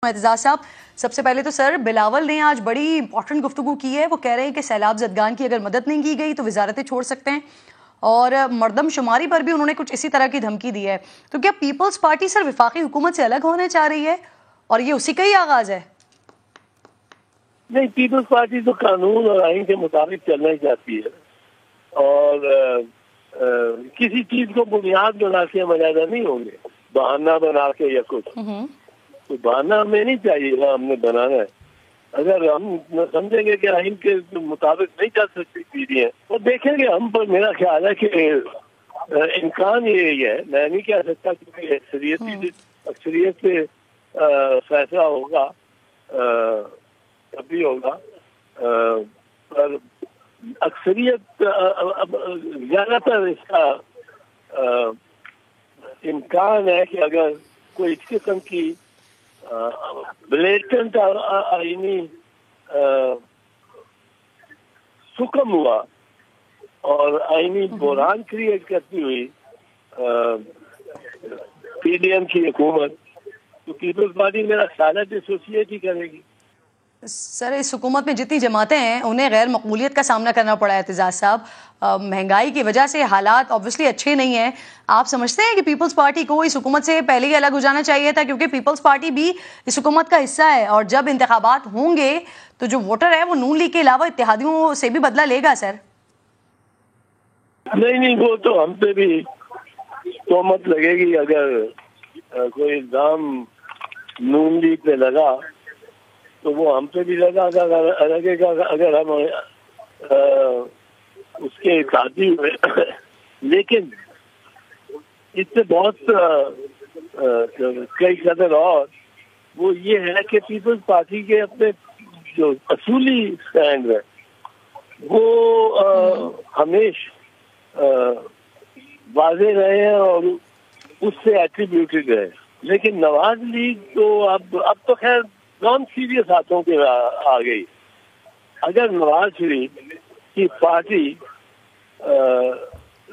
اعتزاز صاحب، سب سے پہلے تو سر بلاول نے آج بڑی امپورٹنٹ گفتگو کی ہے. وہ کہہ رہے ہیں کہ سیلاب زدگان کی اگر مدد نہیں کی گئی تو وزارتیں چھوڑ سکتے ہیں، اور مردم شماری پر بھی انہوں نے کچھ اسی طرح کی دھمکی دی ہے. تو کیا پیپلز پارٹی سر وفاقی حکومت سے الگ ہونے چاہ رہی ہے اور یہ اسی کا ہی آغاز ہے؟ نہیں، پیپلز پارٹی تو قانون اور آئین کے مطابق چلنا ہی چاہتی ہے، اور کسی چیز کو بنیاد بنا کے ہم علیحدہ نہیں ہوں گے، بہانہ بنا کے یا کچھ. تو بہانہ ہمیں نہیں چاہیے، نہ ہم نے بنانا ہے. اگر ہم سمجھیں گے کہ آئین کے مطابق نہیں چل سکتی چیزیں تو دیکھیں گے ہم. پر میرا خیال ہے کہ امکان یہی ہے، میں نہیں کہہ سکتا کہ اکثریت سے فیصلہ ہوگا، تب بھی ہوگا، پر اکثریت زیادہ تر اس کا امکان ہے کہ اگر کوئی اس قسم کی بلیٹنٹ آئینی سکم ہوا اور آئینی بحران کریٹ کرتی ہوئی پی ڈی ایم کی حکومت، تو پیپلز پارٹی میرا خیال ہے ایسوسیٹ ہی کرے گی. سر اس حکومت میں جتنی جماعتیں ہیں انہیں غیر مقبولیت کا سامنا کرنا پڑا ہے اعتزاز صاحب. مہنگائی کی وجہ سے حالات obviously اچھے نہیں ہیں. آپ سمجھتے ہیں کہ پیپلز پارٹی کو اس حکومت سے پہلے ہی الگ ہو جانا چاہیے تھا؟ کیونکہ پیپلز پارٹی بھی اس حکومت کا حصہ ہے، اور جب انتخابات ہوں گے تو جو ووٹر ہے وہ نون لیگ کے علاوہ اتحادیوں سے بھی بدلہ لے گا. سر نہیں، وہ تو ہم پہ بھی تہمت لگے گی. اگر کوئی الزام نون لیگ پہ لگا تو وہ ہم پہ بھی لگے گا اگر ہم اس کے اتحادی ہوئے. لیکن اس سے بہت کئی قدر اور وہ یہ ہے کہ پیپلز پارٹی کے اپنے جو اصولی سٹینڈ ہے وہ ہمیشہ واضح رہے ہیں اور اس سے ایٹریبیوٹڈ ہے. لیکن نواز لیگ تو اب تو خیر نان سیریس ہاتھوں کے آ گئی. اگر نواز شریف کی پارٹی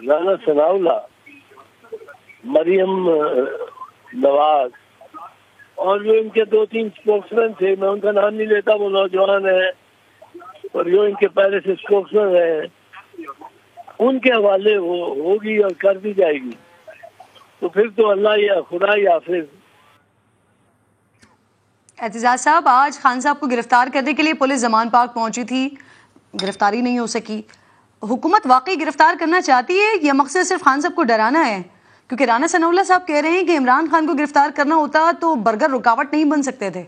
رانا ثناء اللہ، مریم نواز اور جو ان کے 2-3 اسپوکسمین تھے، میں ان کا نام نہیں لیتا، وہ نوجوان ہیں اور جو ان کے پہلے سے اسپوکسمین ہیں، ان کے حوالے ہوگی اور کر دی جائے گی، تو پھر تو اللہ یا خدا یا پھر. اعتزاز صاحب، آج خان صاحب کو گرفتار کرنے کے لیے پولیس زمان پاک پہنچی تھی، گرفتاری نہیں ہو سکی. حکومت واقعی گرفتار کرنا چاہتی ہے یا مقصد صرف خان صاحب کو ڈرانا ہے؟ کیونکہ رانا ثناء اللہ صاحب کہہ رہے ہیں کہ عمران خان کو گرفتار کرنا ہوتا تو برگر رکاوٹ نہیں بن سکتے تھے.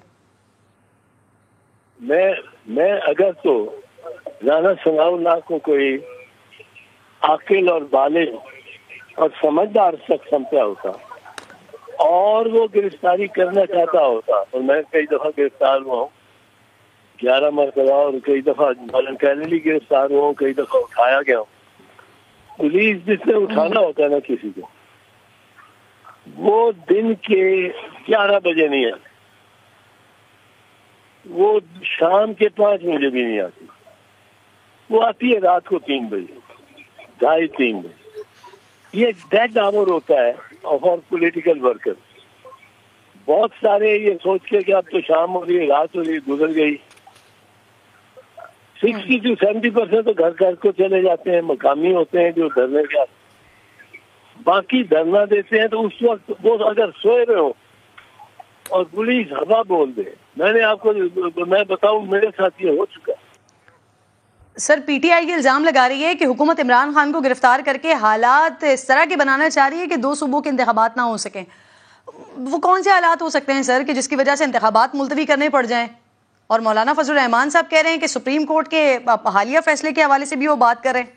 میں اگر تو رانا ثناء اللہ کو کوئی عاقل اور بالغ اور سمجھدار شخص سمجھا ہوتا اور وہ گرفتاری کرنا چاہتا ہوتا، اور میں کئی دفعہ گرفتار ہوا ہوں، 11 مرتبہ، اور کئی دفعہ والنٹیرلی گرفتار ہوا ہوں، کئی دفعہ اٹھایا گیا ہوں. پولیس جس نے اٹھانا ہوتا ہے نا کسی کو، وہ دن کے 11 بجے نہیں آتی، وہ شام کے 5 بجے بھی نہیں آتی، وہ آتی ہے رات کو 3 بجے، 2:30-3 بجے. یہ ڈیڈ آور ہوتا ہے فار پولیٹیکل ورکر. بہت سارے یہ سوچ کے کہ اب تو شام ہو رہی ہے، رات ہو رہی ہے، گزر گئی. 60-70% تو گھر کو چلے جاتے ہیں، مقامی ہوتے ہیں جو دھرنے کے، باقی دھرنا دیتے ہیں. تو اس وقت وہ اگر سوئے رہے ہو اور پولیس ہوا بول دے، میں بتاؤں میرے ساتھ یہ ہو چکا. سر پی ٹی آئی یہ الزام لگا رہی ہے کہ حکومت عمران خان کو گرفتار کر کے حالات اس طرح کے بنانا چاہ رہی ہے کہ 2 صوبوں کے انتخابات نہ ہو سکیں. وہ کون سے حالات ہو سکتے ہیں سر کہ جس کی وجہ سے انتخابات ملتوی کرنے پڑ جائیں؟ اور مولانا فضل الرحمان صاحب کہہ رہے ہیں کہ سپریم کورٹ کے حالیہ فیصلے کے حوالے سے بھی وہ بات کر رہے ہیں.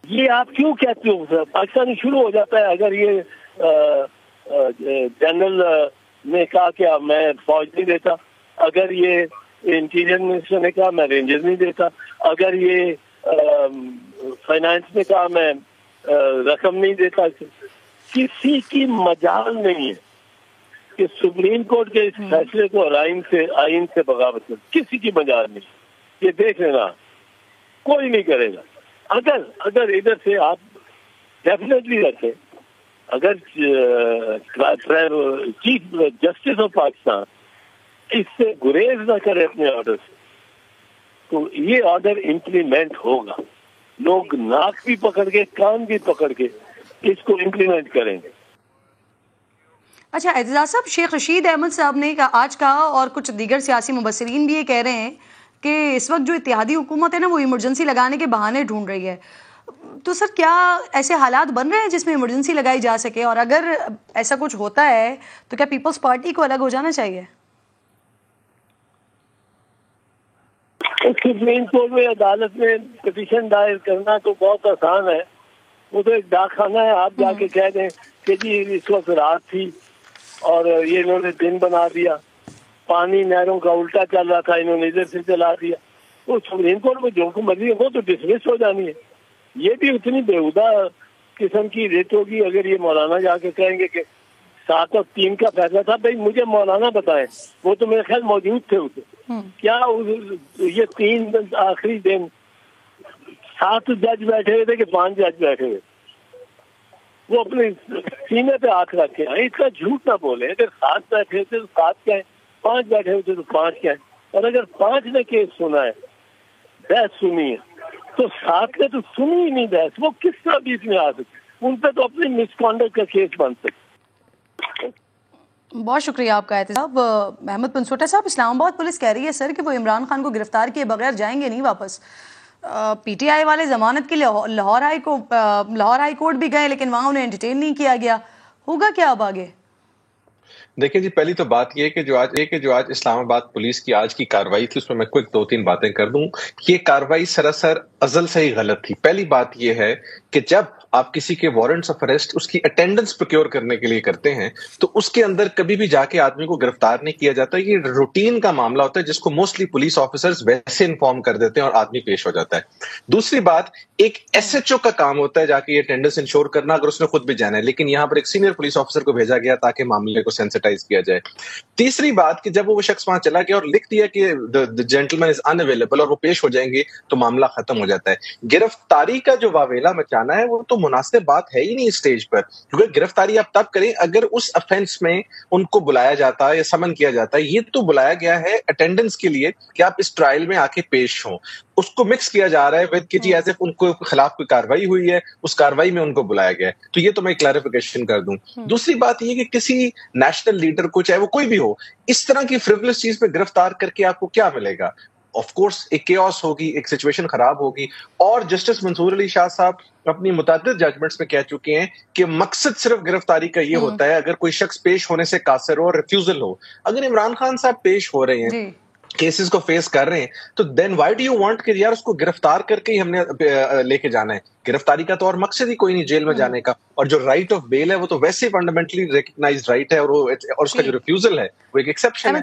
یہ آپ کیوں کہتے ہو سر؟ پاکستان شروع ہو جاتا ہے اگر یہ جنرل نے کہا کہ میں فوج نہیں دیتا، اگر یہ انٹیریئر منسٹر نے کہا میں رینجر نہیں دیتا، اگر یہ فائنانس نے کہا میں رقم نہیں دیتا. کسی کی مجال نہیں ہے کہ سپریم کورٹ کے اس فیصلے کو آئین سے بغاوت کر، کسی کی مجال نہیں. یہ دیکھ لینا کوئی نہیں کرے گا. اگر ادھر سے آپ ڈیفینیٹلی رکھیں اگر چیف جسٹس آف پاکستان اس سے گریز نہ کرے اپنے آرڈر سے تو یہ آرڈر امپلیمنٹ ہوگا. لوگ ناک بھی پکڑ کے کان بھی پکڑ کے اس کو امپلیمنٹ کریں گے. اچھا اعتزاز صاحب، شیخ رشید احمد صاحب نے آج کہا اور کچھ دیگر سیاسی مبصرین بھی یہ کہہ رہے ہیں کہ اس وقت جو اتحادی حکومت ہے نا وہ ایمرجنسی لگانے کے بہانے ڈھونڈ رہی ہے. تو سر کیا ایسے حالات بن رہے ہیں جس میں ایمرجنسی لگائی جا سکے، اور اگر ایسا کچھ ہوتا ہے تو کیا پیپلز پارٹی کو الگ ہو جانا چاہیے؟ سپریم کورٹ میں عدالت میں پٹیشن دائر کرنا تو بہت آسان ہے. وہ تو ایک ڈاک خانہ ہے. آپ جا کے کہہ دیں کہ جی اس وقت رات تھی اور یہ انہوں نے دن بنا دیا، پانی نہروں کا الٹا چل رہا تھا انہوں نے ادھر سے چلا دیا. وہ سپریم کورٹ میں جو کو مرضی ہو تو ڈسمس ہو جانی ہے. یہ بھی اتنی بےہودہ قسم کی ریٹ ہوگی اگر یہ مولانا جا کے کہیں گے کہ 7 اور 3 کا فیصلہ تھا. بھائی مجھے مولانا بتائیں، وہ تو میرے خیال موجود تھے اسے. کیا یہ 3 آخری دن 7 جج بیٹھے ہوئے تھے کہ 5 جج بیٹھے ہوئے؟ وہ اپنے سینے پہ ہاتھ رکھ کے آئے. اس کا جھوٹ نہ بولے. اگر 7 بیٹھے ہوئے تھے تو 7 کیا ہے، 5 بیٹھے ہوئے تھے تو 5 کیا ہے. اور اگر 5 نے کیس سنا ہے، بحث سنی ہے، تو 7 نے تو سنی ہی نہیں بحث. وہ کس طرح بیچ میں آ سکتے؟ ان پہ تو اپنی مس کانڈکٹ کا کیس بن سکتا. بہت شکریہ آپ کا اعتزاز. محمد پنسوٹا صاحب، اسلام آباد پولیس کہہ رہی ہے سر کہ وہ عمران خان کو گرفتار کیے بغیر جائیں گے نہیں واپس. پی ٹی آئی والے ضمانت کے لیے لاہور ہائی کورٹ بھی گئے لیکن وہاں انہیں انٹرٹین نہیں کیا گیا. ہوگا کیا اب آگے؟ دیکھیں جی، پہلی تو بات یہ کہ جو آج اسلام آباد پولیس کی آج کی کارروائی تھی اس میں کوئی 2-3 باتیں کر دوں. یہ کارروائی سراسر ازل سے ہی غلط تھی. پہلی بات یہ ہے کہ جب آپ کسی کے وارنٹس آف اریسٹ اس کی اٹینڈنس پروکیور کرنے کے لیے کرتے ہیں تو اس کے اندر کبھی بھی جا کے آدمی کو گرفتار نہیں کیا جاتا. یہ روٹین کا معاملہ ہوتا ہے جس کو موسٹلی پولیس آفیسرز ویسے انفارم کر دیتے ہیں اور آدمی پیش ہو جاتا ہے. دوسری بات، ایک ایس ایچ او کا کام ہوتا ہے جا کے یہ اٹینڈنس انشور کرنا اگر اس نے خود بھی جانا ہے، لیکن یہاں پر ایک سینئر پولیس آفیسر کو بھیجا گیا تاکہ معاملے کو سینسٹائز کیا جائے. تیسری بات کہ جب وہ شخص وہاں چلا گیا اور لکھ دیا کہ the gentleman is unavailable اور وہ پیش ہو جائیں گے تو معاملہ ختم ہو جاتا ہے. گرفتاری کا جو واویلا مچانا ہے وہ تو مناسب بات ہے ہی نہیں اسٹیج پر، کیونکہ گرفتاری آپ تب کریں اگر اس افینس میں ان کو بلایا جاتا ہے یا سمن کیا جاتا ہے. یہ تو بلایا گیا ہے اٹینڈنس کے لیے کہ آپ اس ٹرائل میں آ کے پیش ہوں. اس کو مکس کیا جا رہا ہے ود کہ جی ایز اف ان کو خلاف کوئی کاروائی ہوئی ہے، اس کاروائی میں ان کو بلایا گیا ہے. تو یہ تو میں کلیریفیکیشن کر دوں. دوسری بات یہ کہ کسی نیشنل لیڈر کو چاہے وہ کوئی بھی ہو اس طرح کی فریولس چیز پہ گرفتار کر کے آپ کو کیا ملے گا؟ آف کورس ایک کیوس ہوگی، ایک سچویشن خراب ہوگی. اور جسٹس منصور علی شاہ صاحب اپنی متعدد ججمنٹس میں کہہ چکے ہیں کہ مقصد صرف گرفتاری کا یہ ہوتا ہے اگر کوئی شخص پیش ہونے سے قاصر ہو اور ریفیوزل ہو. اگر عمران خان صاحب پیش ہو رہے ہیں، کیسز کو فیس کر رہے ہیں، تو دین وائی ڈو یو وانٹ کہ یار اس کو گرفتار کر کے ہی ہم نے لے کے جانا ہے؟ گرفتاری کا تو اور مقصد ہی کوئی نہیں جیل میں جانے کا. اور جو رائٹ آف بیل ہے وہ تو ویسے فنڈامنٹلی ریکگنائزڈ رائٹ ہے، اور اس کا جو ریفیوزل ہے وہ ایک ایکسیپشن ہے.